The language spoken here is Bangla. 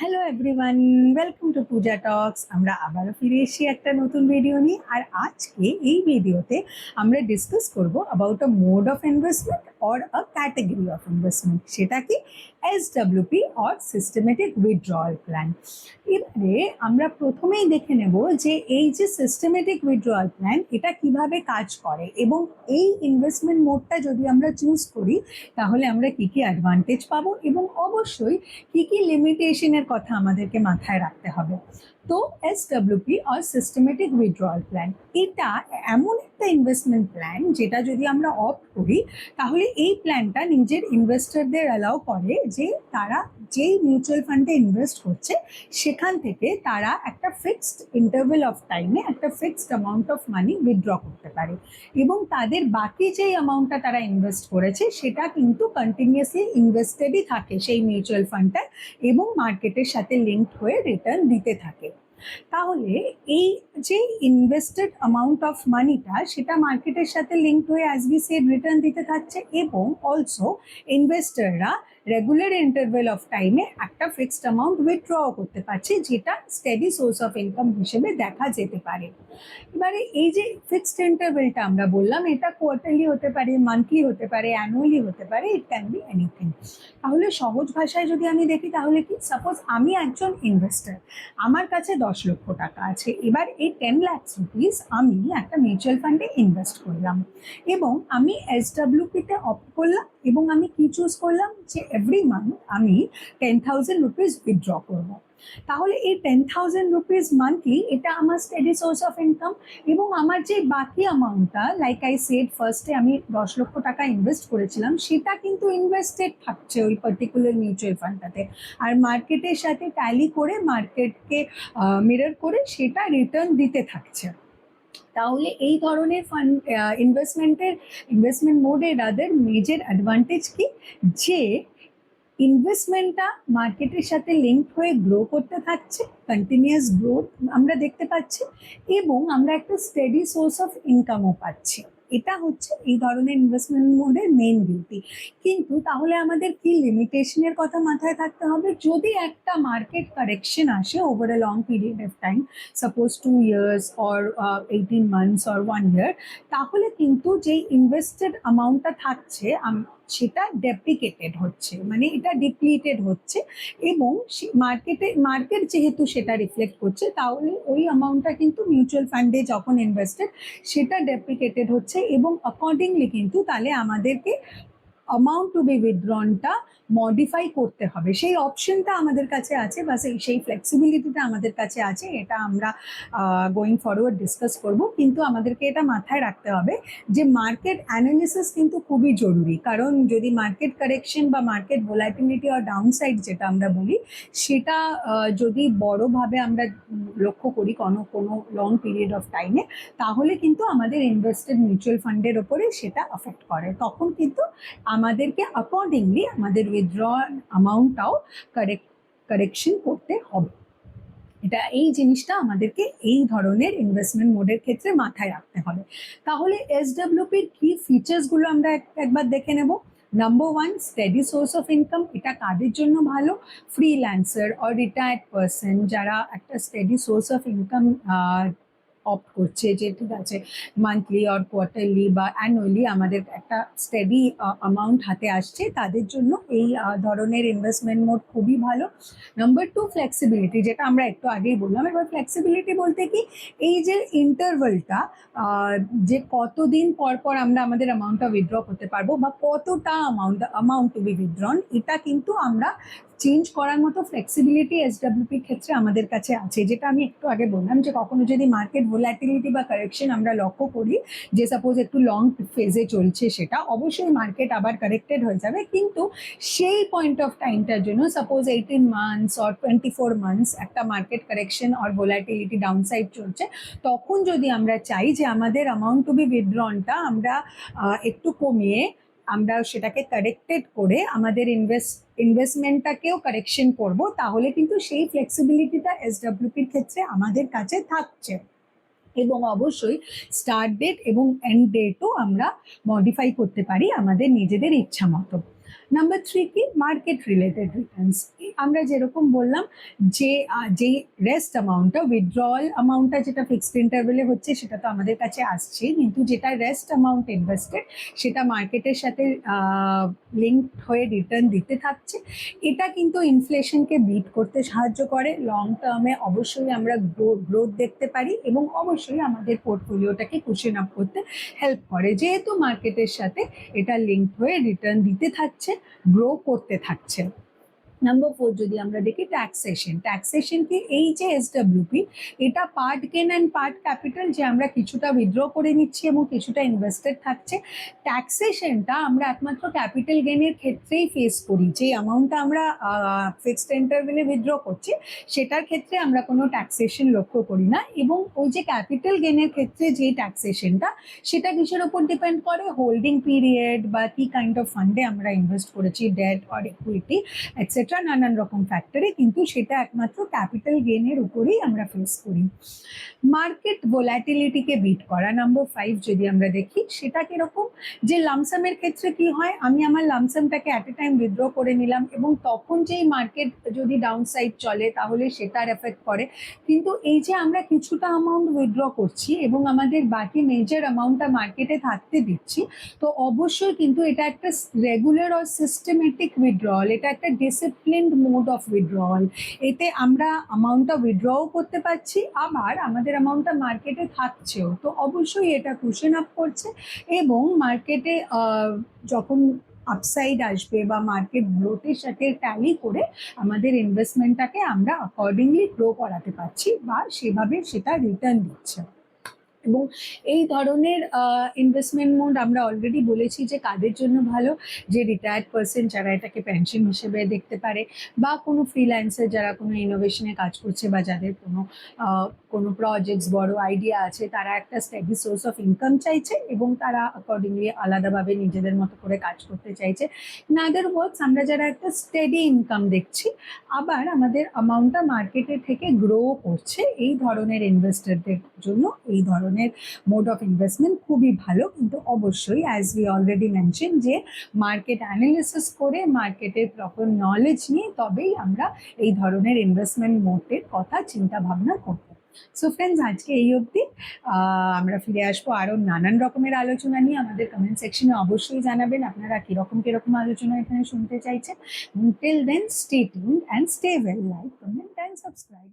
হ্যালো এভরিওয়ান, ওয়েলকাম টু পূজা টক্স। আমরা আবারও ফিরে এসেছি একটা নতুন ভিডিও নিয়ে। আর আজকে এই ভিডিওতে আমরা ডিসকাস করব about a mode of investment or a category of investment, সেটা কি এসডব্লিউপি অর সিস্টেমেটিক উইথড্রয়াল প্ল্যান। এবারে আমরা প্রথমেই দেখে নেব যে এই যে সিস্টেমেটিক উইথড্রয়াল প্ল্যান, এটা কিভাবে কাজ করে এবং এই ইনভেস্টমেন্ট মোডটা যদি আমরা চুজ করি তাহলে আমরা কি কি অ্যাডভান্টেজ পাবো এবং অবশ্যই কি কি লিমিটেশনের কথা আমাদেরকে মাথায় রাখতে হবে। তো এসডব্লিউপি অর সিস্টেমেটিক উইথড্রয়াল প্ল্যান, এটা এমন একটা ইনভেস্টমেন্ট প্ল্যান যেটা যদি আমরা অপ্ট করি তাহলে এই প্ল্যানটা নিজের ইনভেস্টরদের অ্যালাউ করে যে তারা যেই মিউচুয়াল ফান্ডে ইনভেস্ট করছে সেখান থেকে তারা একটা ফিক্সড ইন্টারভেল অফ টাইমে একটা fixed amount of money withdraw করতে পারে এবং তাদের বাকি যেই অ্যামাউন্টটা তারা ইনভেস্ট করেছে সেটা কিন্তু কন্টিনিউয়াসলি ইনভেস্টেডই থাকে সেই মিউচুয়াল ফান্ডটা এবং মার্কেটের সাথে লিঙ্কড হয়ে রিটার্ন দিতে থাকে। তাহলে এই যে ইনভেস্টেড অ্যামাউন্ট অফ মানিটা সেটা মার্কেটের সাথে লিঙ্কড হয়ে অ্যাজ উই সেড রিটার্ন দিতে থাকছে এবং অলসো ইনভেস্টররা রেগুলার ইন্টারভেল অফ টাইমে একটা ফিক্সড অ্যামাউন্ট উইথড্র করতে পারছে, যেটা স্টেডি সোর্স অফ ইনকাম হিসেবে দেখা যেতে পারে। এবারে এই যে ফিক্সড ইন্টারভেলটা আমরা বললাম, এটা কোয়ার্টারলি হতে পারে, মান্থলি হতে পারে, অ্যানুয়ালি হতে পারে, ইট ক্যান বি এনিথিং। তাহলে সহজ ভাষায় যদি আমি দেখি তাহলে কি, সাপোজ আমি একজন ইনভেস্টর, আমার কাছে 10 লক্ষ টাকা আছে। এবার এই 10 লাখ রুপিস আমি একটা মিউচুয়াল ফান্ডে ইনভেস্ট করলাম এবং আমি এসডব্লিউপিতে অপ্ট করলাম এবং আমি কি চুজ করলাম যে এভরি মান্থ আমি 10,000 রুপিস উইথড্র করবো। তাহলে এই 10,000 রুপিস মান্থলি এটা আমার স্টেডি সোর্স অফ ইনকাম এবং আমার যে বাকি অ্যামাউন্টটা, লাইক আই সেড ফার্স্টে আমি 10 লক্ষ টাকা ইনভেস্ট করেছিলাম, সেটা কিন্তু ইনভেস্টেড থাকছে ওই পার্টিকুলার মিউচুয়াল ফান্ডটাতে আর মার্কেটের সাথে ট্যালি করে মার্কেটকে মিরর করে সেটা রিটার্ন দিতে থাকছে। তাহলে এই ধরনের ফান্ড ইনভেস্টমেন্ট মোডের রাদার মেজর অ্যাডভান্টেজ কি, যে ইনভেস্টমেন্টটা মার্কেটের সাথে লিঙ্ক হয়ে গ্রো করতে থাকছে, কন্টিনিউয়াস গ্রোথ আমরা দেখতে পাচ্ছি এবং আমরা একটা স্টেডি সোর্স অফ ইনকামও পাচ্ছি। এটা হচ্ছে এই ধরনের ইনভেস্টমেন্ট মোডের মেইন বিউটি। কিন্তু তাহলে আমাদের কি লিমিটেশনের কথা মাথায় থাকতে হবে, যদি একটা মার্কেট কারেকশন আসে over a long period of time, suppose 2 years or 18 months or 1 ইয়ার, তাহলে কিন্তু যেই ইনভেস্টেড অ্যামাউন্টটা থাকছে সেটা ডেপ্রিকেটেড হচ্ছে, মানে এটা ডিপ্লিটেড হচ্ছে এবং মার্কেট যেহেতু সেটা রিফ্লেক্ট করছে, তাহলে ওই অ্যামাউন্টটা কিন্তু মিউচুয়াল ফান্ডে যখন ইনভেস্টেড সেটা ডেপ্রিকেটেড হচ্ছে এবং অ্যাকর্ডিংলি কিন্তু তাহলে আমাদেরকে অ্যামাউন্ট টু বি উইথড্রনটা মডিফাই করতে হবে। সেই অপশনটা আমাদের কাছে আছে বা সেই ফ্লেক্সিবিলিটিটা আমাদের কাছে আছে। এটা আমরা গোয়িং ফরওয়ার্ড ডিসকাস করব, কিন্তু আমাদেরকে এটা মাথায় রাখতে হবে যে মার্কেট অ্যানালিসিস কিন্তু খুবই জরুরি। কারণ যদি মার্কেট কারেকশন বা মার্কেট ভোলাটিলিটি আর ডাউনসাইড যেটা আমরা বলি, সেটা যদি বড়োভাবে আমরা লক্ষ্য করি কোনো লং পিরিয়ড অফ টাইমে, তাহলে কিন্তু আমাদের ইনভেস্টেড মিউচুয়াল ফান্ডের ওপরে সেটা এফেক্ট করে। তখন কিন্তু আমাদেরকে অ্যাকর্ডিংলি আমাদের উইথড্রয়াল অ্যামাউন্টটাও কারেকশন করতে হবে। এটা এই জিনিসটা আমাদেরকে এই ধরনের ইনভেস্টমেন্ট মোডের ক্ষেত্রে মাথায় রাখতে হবে। তাহলে এসডব্লিউপির কি ফিচার্সগুলো আমরা একবার দেখে নেব। Number 1, steady source of income. এটা কাদের জন্য ভালো? ফ্রিল্যান্সার অর রিটায়ার্ড পারসন যারা একটা steady source of income opt করছে, যে ঠিক আছে মান্থলি অর কোয়ার্টারলি বা অ্যানুয়ালি আমাদের একটা স্টেডি অ্যামাউন্ট হাতে আসছে, তাদের জন্য এই ধরনের ইনভেস্টমেন্ট মোড খুবই ভালো। নাম্বার 2, ফ্লেক্সিবিলিটি, যেটা আমরা একটু আগেই বললাম। এবার ফ্লেক্সিবিলিটি বলতে কি, এই যে ইন্টারভেলটা, যে কতদিন পর পর আমরা আমাদের অ্যামাউন্টটা উইথড্র করতে পারবো বা কতটা অ্যামাউন্ট টু বি উইথড্রন, এটা কিন্তু আমরা চেঞ্জ করার মতো ফ্লেক্সিবিলিটি এসডব্লিউপির ক্ষেত্রে আমাদের কাছে আছে। যেটা আমি একটু আগে বললাম যে কখনো যদি মার্কেট ভোলাটিলিটি বা কারেকশন আমরা লক্ষ্য করি যে সাপোজ একটু লং ফেজে চলছে, সেটা অবশ্যই মার্কেট আবার কারেক্টেড হয়ে যাবে, কিন্তু সেই পয়েন্ট অফ টাইমটার জন্য সাপোজ 18 মান্থস অর 24 মান্থস একটা market correction or volatility downside চলছে, তখন যদি আমরা চাই যে আমাদের অ্যামাউন্ট টু বি উইথড্রনটা আমরা একটু কমিয়ে আমরা সেটাকে কারেক্টেড করে আমাদের ইনভেস্টমেন্টটাকেও কারেকশন করব, তাহলে কিন্তু সেই ফ্লেক্সিবিলিটিটা এসডব্লিউপির ক্ষেত্রে আমাদের কাছে থাকছে এবং অবশ্যই স্টার্ট ডেট এবং এন্ড ডেটও আমরা মডিফাই করতে পারি আমাদের নিজেদের ইচ্ছা মতো। নাম্বার 3 কি, মার্কেট রিলেটেড রিটার্নস। আমরা যেরকম বললাম যে যেই রেস্ট অ্যামাউন্টটা, উইথড্রয়াল অ্যামাউন্টটা যেটা ফিক্সড ইন্টারভেলে হচ্ছে সেটা তো আমাদের কাছে আসছে, কিন্তু যেটা রেস্ট অ্যামাউন্ট ইনভেস্টেড সেটা মার্কেটের সাথে লিঙ্ক হয়ে রিটার্ন দিতে থাকছে। এটা কিন্তু ইনফ্লেশনকে বিট করতে সাহায্য করে। লং টার্মে অবশ্যই আমরা গ্রোথ দেখতে পারি এবং অবশ্যই আমাদের পোর্টফোলিওটাকে কুশন আপ করতে হেল্প করে, যেহেতু মার্কেটের সাথে এটা লিঙ্ক হয়ে রিটার্ন দিতে থাকছে, গ্রো করতে থাকছে। নাম্বার 4 যদি আমরা দেখি ট্যাক্সেশন কি, এই যে এসডব্লিউপি, এটা part gain and part capital, যে আমরা কিছুটা উইথড্র করে নিচ্ছি এবং কিছুটা ইনভেস্টেড থাকছে। ট্যাক্সেশনটা আমরা একমাত্র ক্যাপিটাল গেনের ক্ষেত্রেই ফেস করি, যে অ্যামাউন্টটা আমরা ফিক্সড ইন্টারভেলে উইথড্র করছি সেটার ক্ষেত্রে আমরা কোনো ট্যাক্সেশন লক্ষ্য করি না। এবং ওই যে ক্যাপিটাল গেনের ক্ষেত্রে যে ট্যাক্সেশনটা, সেটা কিসের ওপর ডিপেন্ড করে, হোল্ডিং পিরিয়ড বা কি কাইন্ড অফ ফান্ডে আমরা ইনভেস্ট করেছি, ডেট অর ইকুইটি এটসেট্রা, নানান রকম ফ্যাক্টরে, কিন্তু সেটা একমাত্র ক্যাপিটাল গেনের উপরেই আমরা ফেস করি। মার্কেট ভোলাটিলিটিকে বিট করা, নাম্বার 5 যদি আমরা দেখি, সেটা কিরকম, যে লামসামের ক্ষেত্রে কি হয়, আমি আমার লামসামটাকে অ্যাট এ টাইম উইথড্র করে নিলাম এবং তখন যেই মার্কেট যদি ডাউন সাইড চলে তাহলে সেটার এফেক্ট করে। কিন্তু এই যে আমরা কিছুটা অ্যামাউন্ট উইথড্র করছি এবং আমাদের বাকি মেজর অ্যামাউন্টটা মার্কেটে থাকতে দিচ্ছি, তো অবশ্যই কিন্তু এটা একটা রেগুলার আর সিস্টেমেটিক উইথড্রল, এটা একটা ডিসিপ্লিনড মোড অফ উইথড্রল। এতে আমরা অ্যামাউন্টটা উইথড্রও করতে পারছি, আবার আমাদের অ্যামাউন্টটা মার্কেটে থাকছেও, তো অবশ্যই এটা কুশন আপ করছে। এবং মার্কেটে যখন আপসাইড আসবে বা মার্কেট গ্রোথের সাথে ট্যালি করে আমাদের ইনভেস্টমেন্টটাকে আমরা অ্যাকর্ডিংলি গ্রো করাতে পারছি বা সেভাবে সেটা রিটার্ন দিচ্ছে। এবং এই ধরনের ইনভেস্টমেন্ট মোড আমরা অলরেডি বলেছি যে কাদের জন্য ভালো, যে রিটায়ার্ড পার্সন যারা এটাকে পেনশন হিসেবে দেখতে পারে, বা কোনো ফ্রিল্যান্সার যারা কোনো ইনোভেশনে কাজ করছে, বা যাদের কোনো প্রজেক্টস বড় আইডিয়া আছে, তারা একটা স্টেডি সোর্স অফ ইনকাম চাইছে এবং তারা অ্যাকর্ডিংলি আলাদাভাবে নিজেদের মতো করে কাজ করতে চাইছে। ইন আদার ওয়ার্ডস, আমরা যারা একটা স্টেডি ইনকাম দেখছি, আবার আমাদের অ্যামাউন্টটা মার্কেটের থেকে গ্রো করছে, এই ধরনের ইনভেস্টরদের জন্য এই ধরনের মোড অফ ইনভেস্টমেন্ট খুবই ভালো। কিন্তু অবশ্যই অ্যাজ উই অলরেডি মেনশন, যে মার্কেট অ্যানালিসিস করে মার্কেটের প্রপার নলেজ নিয়ে তবেই আমরা এই ধরনের ইনভেস্টমেন্ট মোডের কথা চিন্তা ভাবনা করব। সো ফ্রেন্ডস, আজকে এই অবধি। আমরা ফিরে আসবো আরও নানান রকমের আলোচনা নিয়ে। আমাদের কমেন্ট সেকশনে অবশ্যই জানাবেন আপনারা কিরকম আলোচনা এখানে শুনতে চাইছেন। Till then, stay tuned and stay well. Like, comment and subscribe.